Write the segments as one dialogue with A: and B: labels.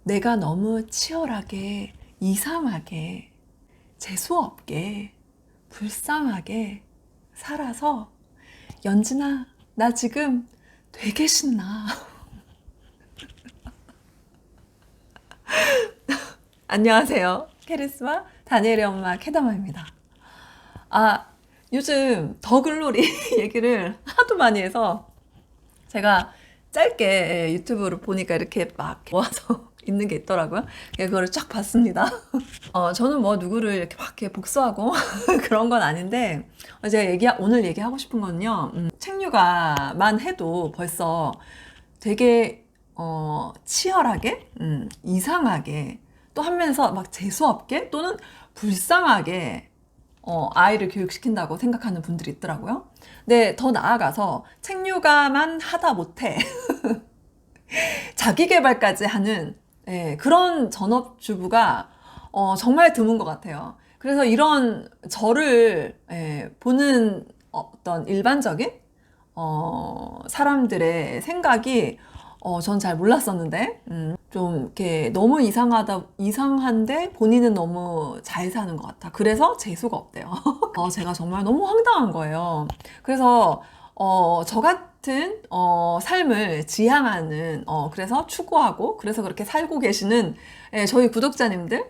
A: 내가 너무 치열하게, 이상하게, 재수없게, 불쌍하게 살아서 연진아, 나 지금 되게 신나. 안녕하세요. 케리스마 다니엘의 엄마 캐다마입니다. 요즘 더글로리 얘기를 하도 많이 해서 제가 짧게 유튜브를 보니까 이렇게 막 모아서 있는 게 있더라고요. 그거를 쫙 봤습니다. 저는 뭐 누구를 이렇게 막 이렇게 복수하고 그런 건 아닌데, 제가 오늘 얘기하고 싶은 건요, 책류가만 해도 벌써 되게 치열하게, 이상하게, 또 하면서 막 재수없게 또는 불쌍하게 아이를 교육시킨다고 생각하는 분들이 있더라고요. 근데 더 나아가서 책류가만 하다 못해 자기계발까지 하는 그런 전업주부가 정말 드문 것 같아요. 그래서 이런 저를 보는 어떤 일반적인 사람들의 생각이 전 잘 몰랐었는데, 좀 이렇게 너무 이상한데 본인은 너무 잘 사는 것 같아. 그래서 재수가 없대요. 제가 정말 너무 황당한 거예요. 그래서 저 같은 삶을 지향하는, 그래서 추구하고 그래서 그렇게 살고 계시는 저희 구독자님들,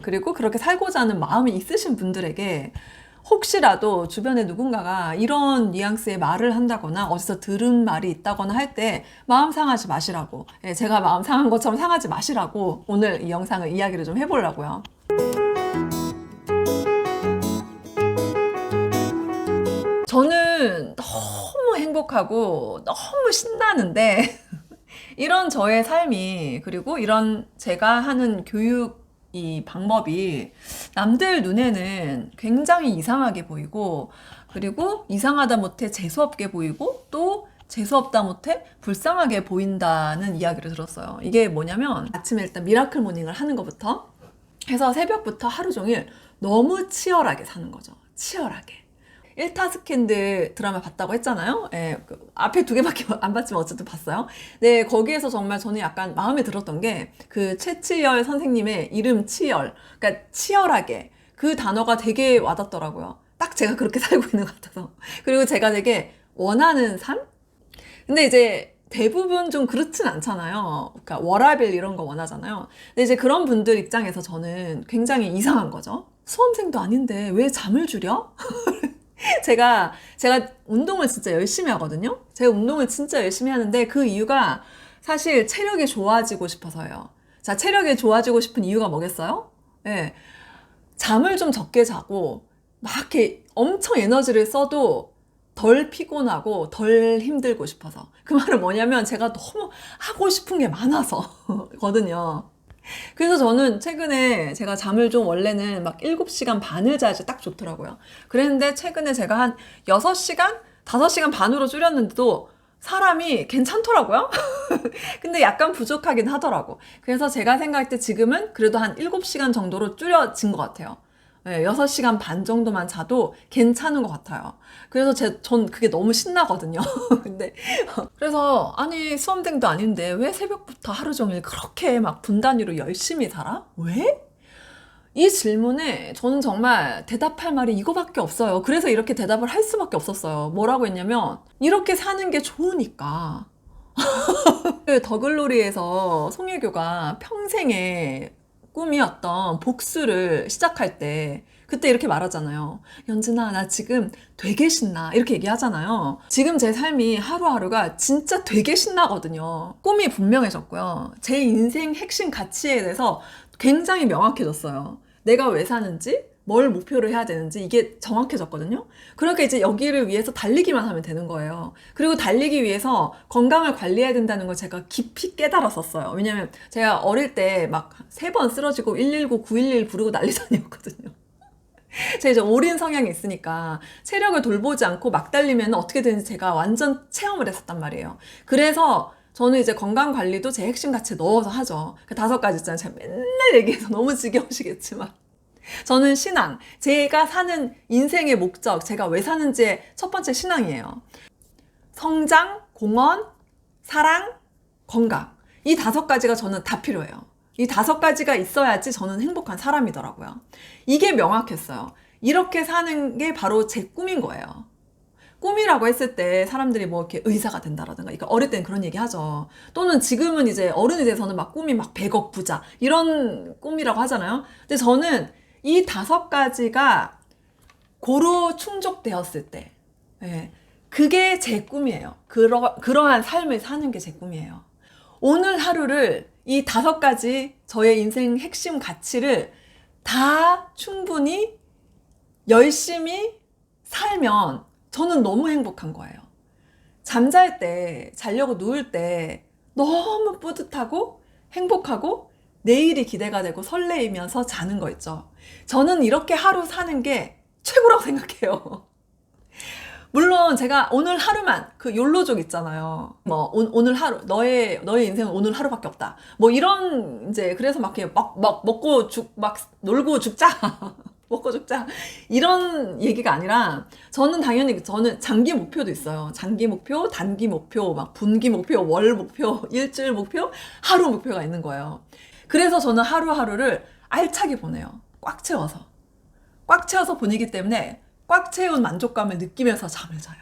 A: 그리고 그렇게 살고자 하는 마음이 있으신 분들에게 혹시라도 주변에 누군가가 이런 뉘앙스의 말을 한다거나 어디서 들은 말이 있다거나 할 때 마음 상하지 마시라고, 제가 마음 상한 것처럼 상하지 마시라고 오늘 이 영상을 이야기를 좀 해보려고요. 저는 너무 행복하고 너무 신나는데 이런 저의 삶이, 그리고 이런 제가 하는 교육 이 방법이 남들 눈에는 굉장히 이상하게 보이고, 그리고 이상하다 못해 재수없게 보이고, 또 재수없다 못해 불쌍하게 보인다는 이야기를 들었어요. 이게 뭐냐면 아침에 일단 미라클 모닝을 하는 것부터 해서 새벽부터 하루 종일 너무 치열하게 사는 거죠. 치열하게. 일타스캔들 드라마 봤다고 했잖아요. 앞에 두 개밖에 안 봤지만 어쨌든 봤어요. 네, 거기에서 정말 저는 약간 마음에 들었던 게 그 최치열 선생님의 이름 치열. 그러니까 치열하게. 그 단어가 되게 와닿더라고요. 딱 제가 그렇게 살고 있는 것 같아서. 그리고 제가 되게 원하는 삶? 근데 이제 대부분 좀 그렇진 않잖아요. 그러니까 워라밸 이런 거 원하잖아요. 근데 이제 그런 분들 입장에서 저는 굉장히 이상한 거죠. 수험생도 아닌데 왜 잠을 줄여? 제가 운동을 진짜 열심히 하거든요. 제가 운동을 진짜 열심히 하는데 그 이유가 사실 체력이 좋아지고 싶어서예요. 자, 체력이 좋아지고 싶은 이유가 뭐겠어요? 잠을 좀 적게 자고 막 이렇게 엄청 에너지를 써도 덜 피곤하고 덜 힘들고 싶어서. 그 말은 뭐냐면 제가 너무 하고 싶은 게 많아서거든요. 그래서 저는 최근에 제가 잠을 좀 원래는 막 7시간 반을 자야지 딱 좋더라고요. 그랬는데 최근에 제가 한 6시간? 5시간 반으로 줄였는데도 사람이 괜찮더라고요. 근데 약간 부족하긴 하더라고. 그래서 제가 생각할 때 지금은 그래도 한 7시간 정도로 줄여진 것 같아요. 6시간 반 정도만 자도 괜찮은 것 같아요. 그래서 전 그게 너무 신나거든요. 근데 그래서 아니 수험생도 아닌데 왜 새벽부터 하루 종일 그렇게 막 분 단위로 열심히 살아? 왜? 이 질문에 저는 정말 대답할 말이 이거밖에 없어요. 그래서 이렇게 대답을 할 수밖에 없었어요. 뭐라고 했냐면 이렇게 사는 게 좋으니까. 그 더글로리에서 송혜교가 평생의 꿈이었던 복수를 시작할 때 그때 이렇게 말하잖아요. 연진아, 나 지금 되게 신나. 이렇게 얘기하잖아요. 지금 제 삶이 하루하루가 진짜 되게 신나거든요. 꿈이 분명해졌고요. 제 인생 핵심 가치에 대해서 굉장히 명확해졌어요. 내가 왜 사는지, 뭘 목표로 해야 되는지 이게 정확해졌거든요. 그렇게 이제 여기를 위해서 달리기만 하면 되는 거예요. 그리고 달리기 위해서 건강을 관리해야 된다는 걸 제가 깊이 깨달았었어요. 왜냐면 제가 어릴 때 막 3번 쓰러지고 119, 911 부르고 난리 다녔거든요. 제가 이제 올인 성향이 있으니까 체력을 돌보지 않고 막 달리면 어떻게 되는지 제가 완전 체험을 했었단 말이에요. 그래서 저는 이제 건강 관리도 제 핵심 가치에 넣어서 하죠. 그 5가지 있잖아요. 제가 맨날 얘기해서 너무 지겨우시겠지만. 저는 신앙, 제가 사는 인생의 목적, 제가 왜 사는지의 첫 번째 신앙이에요. 성장, 공헌, 사랑, 건강. 이 5가지가 저는 다 필요해요. 이 5가지가 있어야지 저는 행복한 사람이더라고요. 이게 명확했어요. 이렇게 사는 게 바로 제 꿈인 거예요. 꿈이라고 했을 때 사람들이 뭐 이렇게 의사가 된다라든가, 그러니까 어릴 땐 그런 얘기 하죠. 또는 지금은 이제 어른이 돼서는 막 꿈이 막 100억 부자 이런 꿈이라고 하잖아요. 근데 저는 이 5가지가 고루 충족되었을 때, 예, 그게 제 꿈이에요. 그러한 삶을 사는 게 제 꿈이에요. 오늘 하루를 이 5가지 저의 인생 핵심 가치를 다 충분히 열심히 살면 저는 너무 행복한 거예요. 잠잘 때, 자려고 누울 때 너무 뿌듯하고 행복하고 내일이 기대가 되고 설레이면서 자는 거 있죠. 저는 이렇게 하루 사는 게 최고라고 생각해요. 물론 제가 오늘 하루만, 그 욜로족 있잖아요. 뭐 오늘 하루, 너의 인생은 오늘 하루밖에 없다. 뭐 이런, 이제 그래서 막 이렇게 막 먹고 막 놀고 죽자. 먹고 죽자. 이런 얘기가 아니라, 저는 당연히 저는 장기 목표도 있어요. 장기 목표, 단기 목표, 막 분기 목표, 월 목표, 일주일 목표, 하루 목표가 있는 거예요. 그래서 저는 하루하루를 알차게 보내요. 꽉 채워서. 꽉 채워서 보내기 때문에 꽉 채운 만족감을 느끼면서 잠을 자요.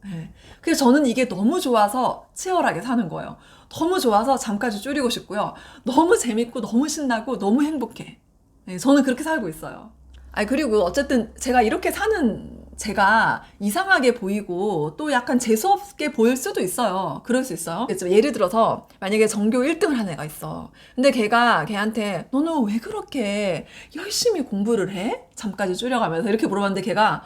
A: 네. 그래서 저는 이게 너무 좋아서 치열하게 사는 거예요. 너무 좋아서 잠까지 줄이고 싶고요. 너무 재밌고 너무 신나고 너무 행복해. 네, 저는 그렇게 살고 있어요. 아니, 그리고 어쨌든 제가 이렇게 사는 제가 이상하게 보이고 또 약간 재수없게 보일 수도 있어요. 그럴 수 있어요. 예를 들어서 만약에 전교 1등을 한 애가 있어. 근데 걔한테 너는 왜 그렇게 열심히 공부를 해? 잠까지 줄여가면서 이렇게 물어봤는데 걔가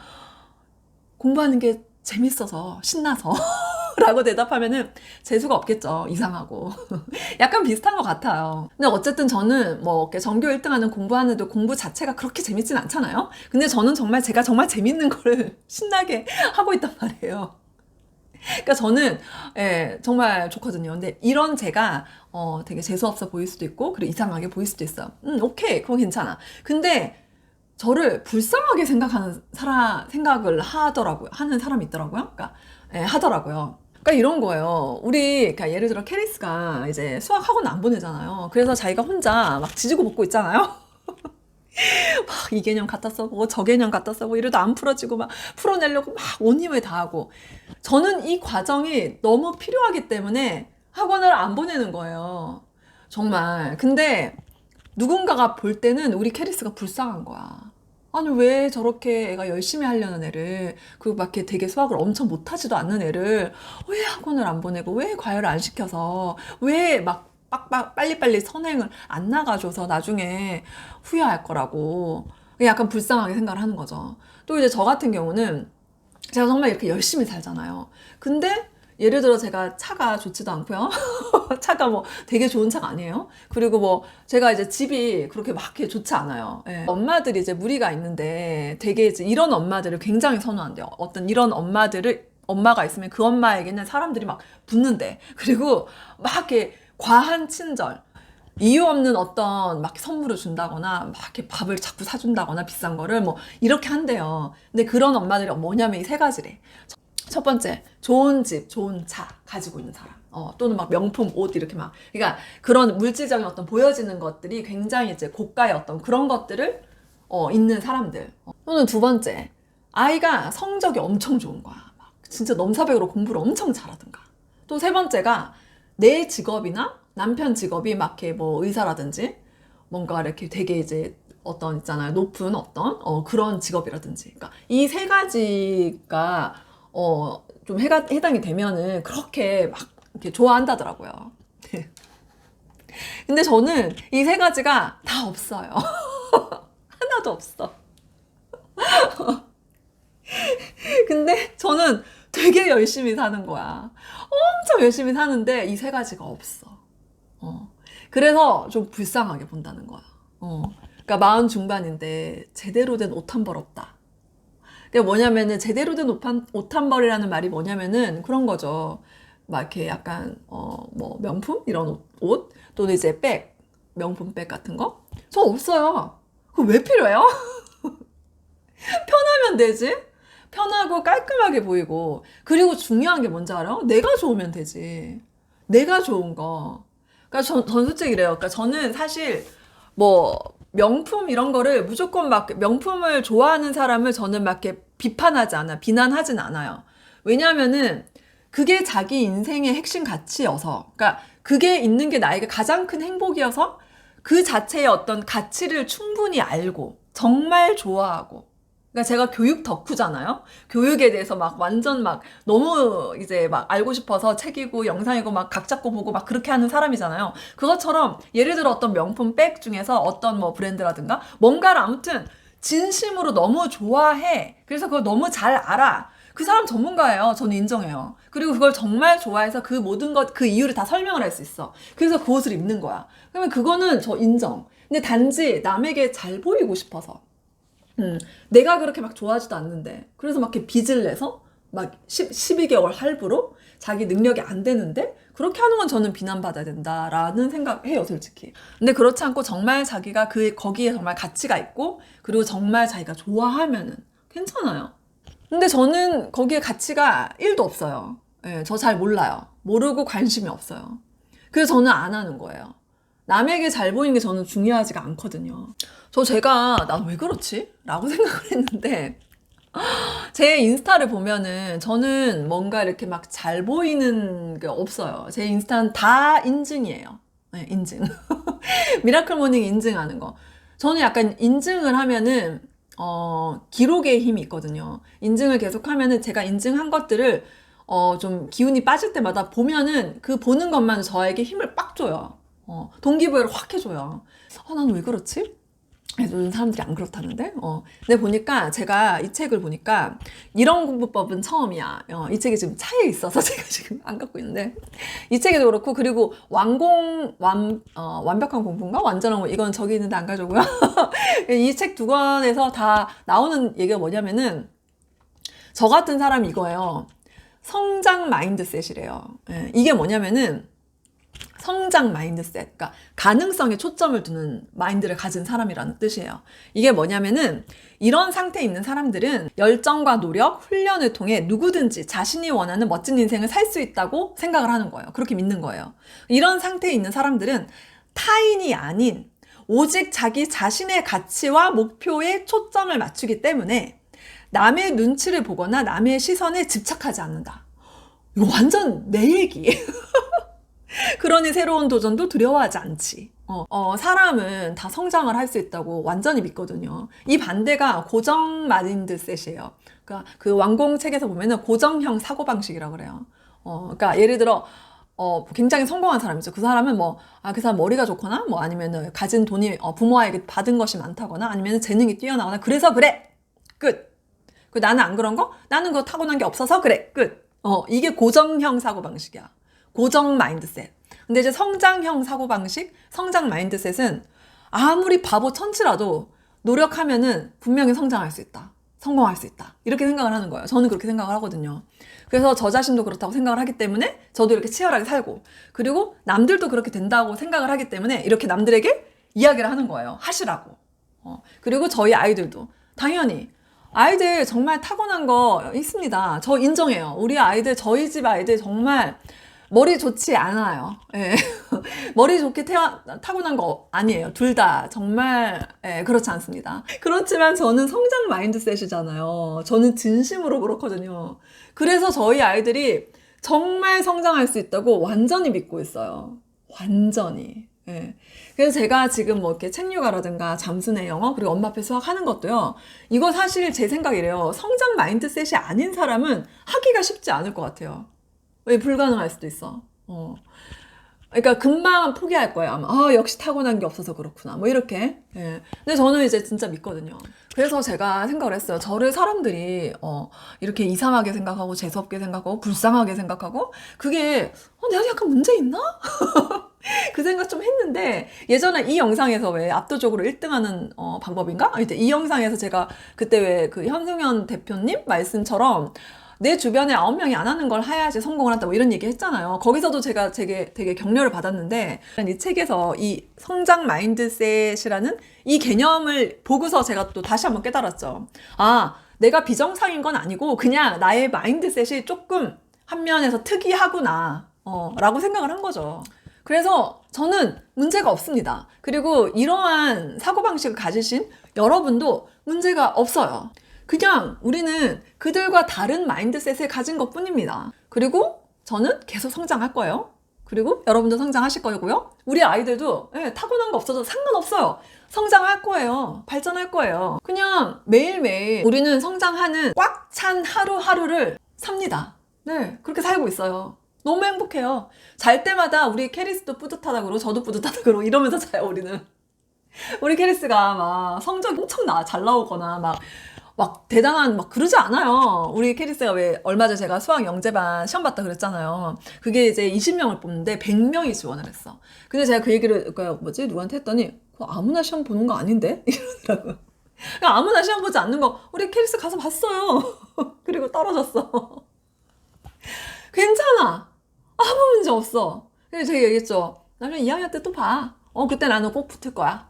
A: 공부하는 게 재밌어서 신나서 라고 대답하면은 재수가 없겠죠. 이상하고. 약간 비슷한 것 같아요. 근데 어쨌든 저는 뭐 이렇게 전교 1등 하는 공부하는데 공부 자체가 그렇게 재밌진 않잖아요. 근데 저는 제가 정말 재밌는 거를 신나게 하고 있단 말이에요. 그러니까 저는, 예, 정말 좋거든요. 근데 이런 제가 되게 재수없어 보일 수도 있고, 그리고 이상하게 보일 수도 있어요. 오케이, 그건 괜찮아. 근데 저를 불쌍하게 생각을 하는 사람이 있더라고요. 그러니까, 예, 하더라고요. 그러니까 이런 거예요. 그러니까 예를 들어 캐리스가 이제 수학 학원 안 보내잖아요. 그래서 자기가 혼자 막 지지고 볶고 있잖아요. 막 이 개념 갖다 써보고 저 개념 갖다 써보고 이래도 안 풀어지고 막 풀어내려고 막 온 힘을 다하고, 저는 이 과정이 너무 필요하기 때문에 학원을 안 보내는 거예요. 정말. 근데 누군가가 볼 때는 우리 캐리스가 불쌍한 거야. 아니, 왜 저렇게 애가 열심히 하려는 애를, 그리고 막 이렇게 되게 수학을 엄청 못하지도 않는 애를 왜 학원을 안 보내고, 왜 과외를 안 시켜서, 왜 막 빡빡 빨리빨리 선행을 안 나가줘서 나중에 후회할 거라고 약간 불쌍하게 생각을 하는 거죠. 또 이제 저 같은 경우는 제가 정말 이렇게 열심히 살잖아요. 근데 예를 들어 제가 차가 좋지도 않고요. 차가 뭐 되게 좋은 차가 아니에요. 그리고 뭐 제가 이제 집이 그렇게 막 이렇게 좋지 않아요. 예. 엄마들이 이제 무리가 있는데 되게 이제 이런 엄마들을 굉장히 선호한대요. 어떤 이런 엄마가 있으면 그 엄마에게는 사람들이 막 붙는데, 그리고 막 이렇게 과한 친절, 이유 없는 어떤 막 선물을 준다거나 막 이렇게 밥을 자꾸 사준다거나 비싼 거를 뭐 이렇게 한대요. 근데 그런 엄마들이 뭐냐면 이 3가지래. 첫 번째, 좋은 집, 좋은 차 가지고 있는 사람. 또는 막 명품 옷 이렇게 막. 그러니까 그런 물질적인 어떤 보여지는 것들이 굉장히 이제 고가의 어떤 그런 것들을 있는 사람들. 또는 2번째, 아이가 성적이 엄청 좋은 거야. 막 진짜 넘사벽으로 공부를 엄청 잘하든가. 또 3번째가 내 직업이나 남편 직업이 막 이렇게 뭐 의사라든지 뭔가 이렇게 되게 이제 어떤 있잖아요. 높은 어떤 그런 직업이라든지. 그러니까 이 3가지가 좀 해당이 되면은 그렇게 막 이렇게 좋아한다더라고요. 근데 저는 이 3가지가 다 없어요. 하나도 없어. 근데 저는 되게 열심히 사는 거야. 엄청 열심히 사는데 이 3가지가 없어. 그래서 좀 불쌍하게 본다는 거야. 그러니까 40 중반인데 제대로 된 옷 한 벌 없다. 그게 뭐냐면은 제대로 된 옷 한 벌이라는 말이 뭐냐면은 그런 거죠. 막 이렇게 약간 뭐 명품 이런 옷 또는 이제 백, 명품 백 같은 거. 저 없어요. 그거 왜 필요해요? 편하면 되지. 편하고 깔끔하게 보이고, 그리고 중요한 게 뭔지 알아? 내가 좋으면 되지. 내가 좋은 거. 그러니까 전 솔직히 이래요. 그러니까 저는 사실 뭐 명품 이런 거를 무조건 막 명품을 좋아하는 사람을 저는 막 이렇게 비판하지 않아, 비난하진 않아요. 왜냐면은 그게 자기 인생의 핵심 가치여서, 그러니까 그게 있는 게 나에게 가장 큰 행복이어서 그 자체의 어떤 가치를 충분히 알고 정말 좋아하고, 그러니까 제가 교육 덕후잖아요. 교육에 대해서 막 완전 막 너무 이제 막 알고 싶어서 책이고 영상이고 막 각 잡고 보고 막 그렇게 하는 사람이잖아요. 그것처럼 예를 들어 어떤 명품 백 중에서 어떤 뭐 브랜드라든가 뭔가를 아무튼 진심으로 너무 좋아해. 그래서 그걸 너무 잘 알아. 그 사람 전문가예요. 저는 인정해요. 그리고 그걸 정말 좋아해서 그 모든 것, 그 이유를 다 설명을 할 수 있어. 그래서 그 옷을 입는 거야. 그러면 그거는 저 인정. 근데 단지 남에게 잘 보이고 싶어서. 내가 그렇게 막 좋아하지도 않는데. 그래서 막 이렇게 빚을 내서 막 12개월 할부로 자기 능력이 안 되는데 그렇게 하는 건 저는 비난받아야 된다라는 생각해요, 솔직히. 근데 그렇지 않고 정말 자기가 거기에 정말 가치가 있고 그리고 정말 자기가 좋아하면은 괜찮아요. 근데 저는 거기에 가치가 1도 없어요. 예, 저 잘 몰라요. 모르고 관심이 없어요. 그래서 저는 안 하는 거예요. 남에게 잘 보이는 게 저는 중요하지가 않거든요. 제가 난 왜 그렇지? 라고 생각을 했는데 제 인스타를 보면은 저는 뭔가 이렇게 막 잘 보이는 게 없어요. 제 인스타는 다 인증이에요. 네, 인증. 미라클 모닝 인증하는 거. 저는 약간 인증을 하면은 기록의 힘이 있거든요. 인증을 계속 하면은 제가 인증한 것들을 좀 기운이 빠질 때마다 보면은 그 보는 것만 저에게 힘을 빡 줘요. 동기부여를 확 해줘요. 난 왜 그렇지? 요즘 사람들이 안 그렇다는데? 근데 보니까 제가 이 책을 보니까 이런 공부법은 처음이야. 이 책이 지금 차에 있어서 제가 지금 안 갖고 있는데 이 책에도 그렇고 그리고 완벽한 공부인가? 완전한 공부 이건 저기 있는데 안 가져오고요. 이 책 두 권에서 다 나오는 얘기가 뭐냐면은 저 같은 사람이 이거예요. 성장 마인드셋이래요. 이게 뭐냐면은 성장 마인드셋, 그러니까 가능성에 초점을 두는 마인드를 가진 사람이라는 뜻이에요. 이게 뭐냐면은 이런 상태에 있는 사람들은 열정과 노력, 훈련을 통해 누구든지 자신이 원하는 멋진 인생을 살 수 있다고 생각을 하는 거예요. 그렇게 믿는 거예요. 이런 상태에 있는 사람들은 타인이 아닌 오직 자기 자신의 가치와 목표에 초점을 맞추기 때문에 남의 눈치를 보거나 남의 시선에 집착하지 않는다. 이거 완전 내 얘기. 그러니 새로운 도전도 두려워하지 않지. 사람은 다 성장을 할 수 있다고 완전히 믿거든요. 이 반대가 고정 마인드셋이에요. 그러니까 그 완공 책에서 보면은 고정형 사고방식이라고 그래요. 그러니까 예를 들어, 굉장히 성공한 사람이죠. 그 사람은 그 사람 머리가 좋거나, 아니면은 가진 돈이, 부모에게 받은 것이 많다거나, 아니면 재능이 뛰어나거나, 그래서 그래! 끝! 나는 안 그런 거? 나는 그거 타고난 게 없어서 그래! 끝! 이게 고정형 사고방식이야. 고정 마인드셋. 근데 이제 성장형 사고방식, 성장 마인드셋은 아무리 바보 천치라도 노력하면은 분명히 성장할 수 있다. 성공할 수 있다. 이렇게 생각을 하는 거예요. 저는 그렇게 생각을 하거든요. 그래서 저 자신도 그렇다고 생각을 하기 때문에 저도 이렇게 치열하게 살고, 그리고 남들도 그렇게 된다고 생각을 하기 때문에 이렇게 남들에게 이야기를 하는 거예요. 하시라고. 그리고 저희 아이들도 당연히 아이들 정말 타고난 거 있습니다. 저 인정해요. 우리 아이들, 저희 집 아이들 정말 머리 좋지 않아요. 예. 머리 좋게 타고난 거 아니에요. 둘 다 정말 그렇지 않습니다. 그렇지만 저는 성장 마인드셋이잖아요. 저는 진심으로 그렇거든요. 그래서 저희 아이들이 정말 성장할 수 있다고 완전히 믿고 있어요. 완전히. 예. 그래서 제가 지금 이렇게 책육아라든가 잠수내 영어 그리고 엄마 앞에 수학 하는 것도요. 이거 사실 제 생각이래요. 성장 마인드셋이 아닌 사람은 하기가 쉽지 않을 것 같아요. 왜 불가능할 수도 있어. 그러니까 금방 포기할 거예요. 아마 역시 타고난 게 없어서 그렇구나. 이렇게. 예. 근데 저는 이제 진짜 믿거든요. 그래서 제가 생각을 했어요. 저를 사람들이 이렇게 이상하게 생각하고 재수없게 생각하고 불쌍하게 생각하고 그게 내가 약간 문제 있나? 그 생각 좀 했는데 예전에 이 영상에서 왜 압도적으로 1등하는 방법인가? 이제 이 영상에서 제가 그때 왜 그 현승연 대표님 말씀처럼 내 주변에 9명이 안 하는 걸 해야지 성공을 한다 이런 얘기 했잖아요. 거기서도 제가 되게 격려를 받았는데 이 책에서 이 성장 마인드셋이라는 이 개념을 보고서 제가 또 다시 한번 깨달았죠. 내가 비정상인 건 아니고 그냥 나의 마인드셋이 조금 한 면에서 특이하구나 라고 생각을 한 거죠. 그래서 저는 문제가 없습니다. 그리고 이러한 사고방식을 가지신 여러분도 문제가 없어요. 그냥 우리는 그들과 다른 마인드셋을 가진 것 뿐입니다. 그리고 저는 계속 성장할 거예요. 그리고 여러분도 성장하실 거고요. 우리 아이들도 타고난 거 없어도 상관없어요. 성장할 거예요. 발전할 거예요. 그냥 매일매일 우리는 성장하는 꽉 찬 하루하루를 삽니다. 네, 그렇게 살고 있어요. 너무 행복해요. 잘 때마다 우리 캐리스도 뿌듯하다 그러고 저도 뿌듯하다 그러고 이러면서 자요, 우리는. 우리 캐리스가 막 성적이 엄청 잘 나오거나 막 대단한 막 그러지 않아요. 우리 캐리스가 왜 얼마 전에 제가 수학 영재반 시험 봤다 그랬잖아요. 그게 이제 20명을 뽑는데 100명이 지원을 했어. 근데 제가 그 얘기를 누구한테 했더니 그거 아무나 시험 보는 거 아닌데? 이러더라고요. 그냥 아무나 시험 보지 않는 거 우리 캐리스 가서 봤어요. 그리고 떨어졌어. 괜찮아. 아무 문제 없어. 그래서 제가 얘기했죠. 나중에 2학년 때 또 봐. 그때 나는 꼭 붙을 거야.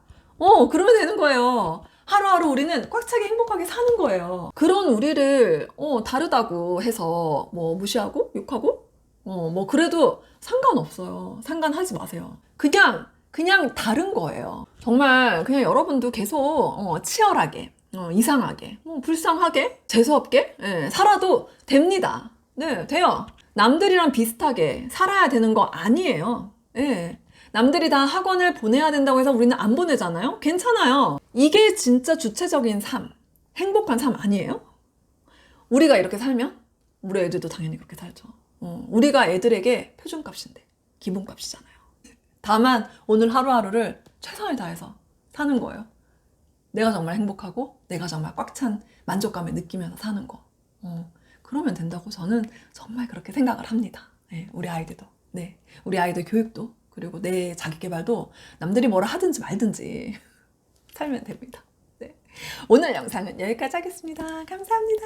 A: 그러면 되는 거예요. 하루하루 우리는 꽉 차게 행복하게 사는 거예요. 그런 우리를 다르다고 해서 뭐 무시하고 욕하고 뭐 그래도 상관없어요. 상관하지 마세요. 그냥 다른 거예요. 정말 그냥 여러분도 계속 치열하게 이상하게 불쌍하게 재수없게 살아도 됩니다. 네, 돼요. 남들이랑 비슷하게 살아야 되는 거 아니에요. 예. 남들이 다 학원을 보내야 된다고 해서 우리는 안 보내잖아요? 괜찮아요. 이게 진짜 주체적인 삶, 행복한 삶 아니에요? 우리가 이렇게 살면 우리 애들도 당연히 그렇게 살죠. 우리가 애들에게 표준값인데 기본값이잖아요. 다만 오늘 하루하루를 최선을 다해서 사는 거예요. 내가 정말 행복하고 내가 정말 꽉 찬 만족감을 느끼면서 사는 거. 그러면 된다고 저는 정말 그렇게 생각을 합니다. 네, 우리 아이들도. 네, 우리 아이들 교육도. 그리고 내 자기계발도 남들이 뭐라 하든지 말든지 살면 됩니다. 네. 오늘 영상은 여기까지 하겠습니다. 감사합니다.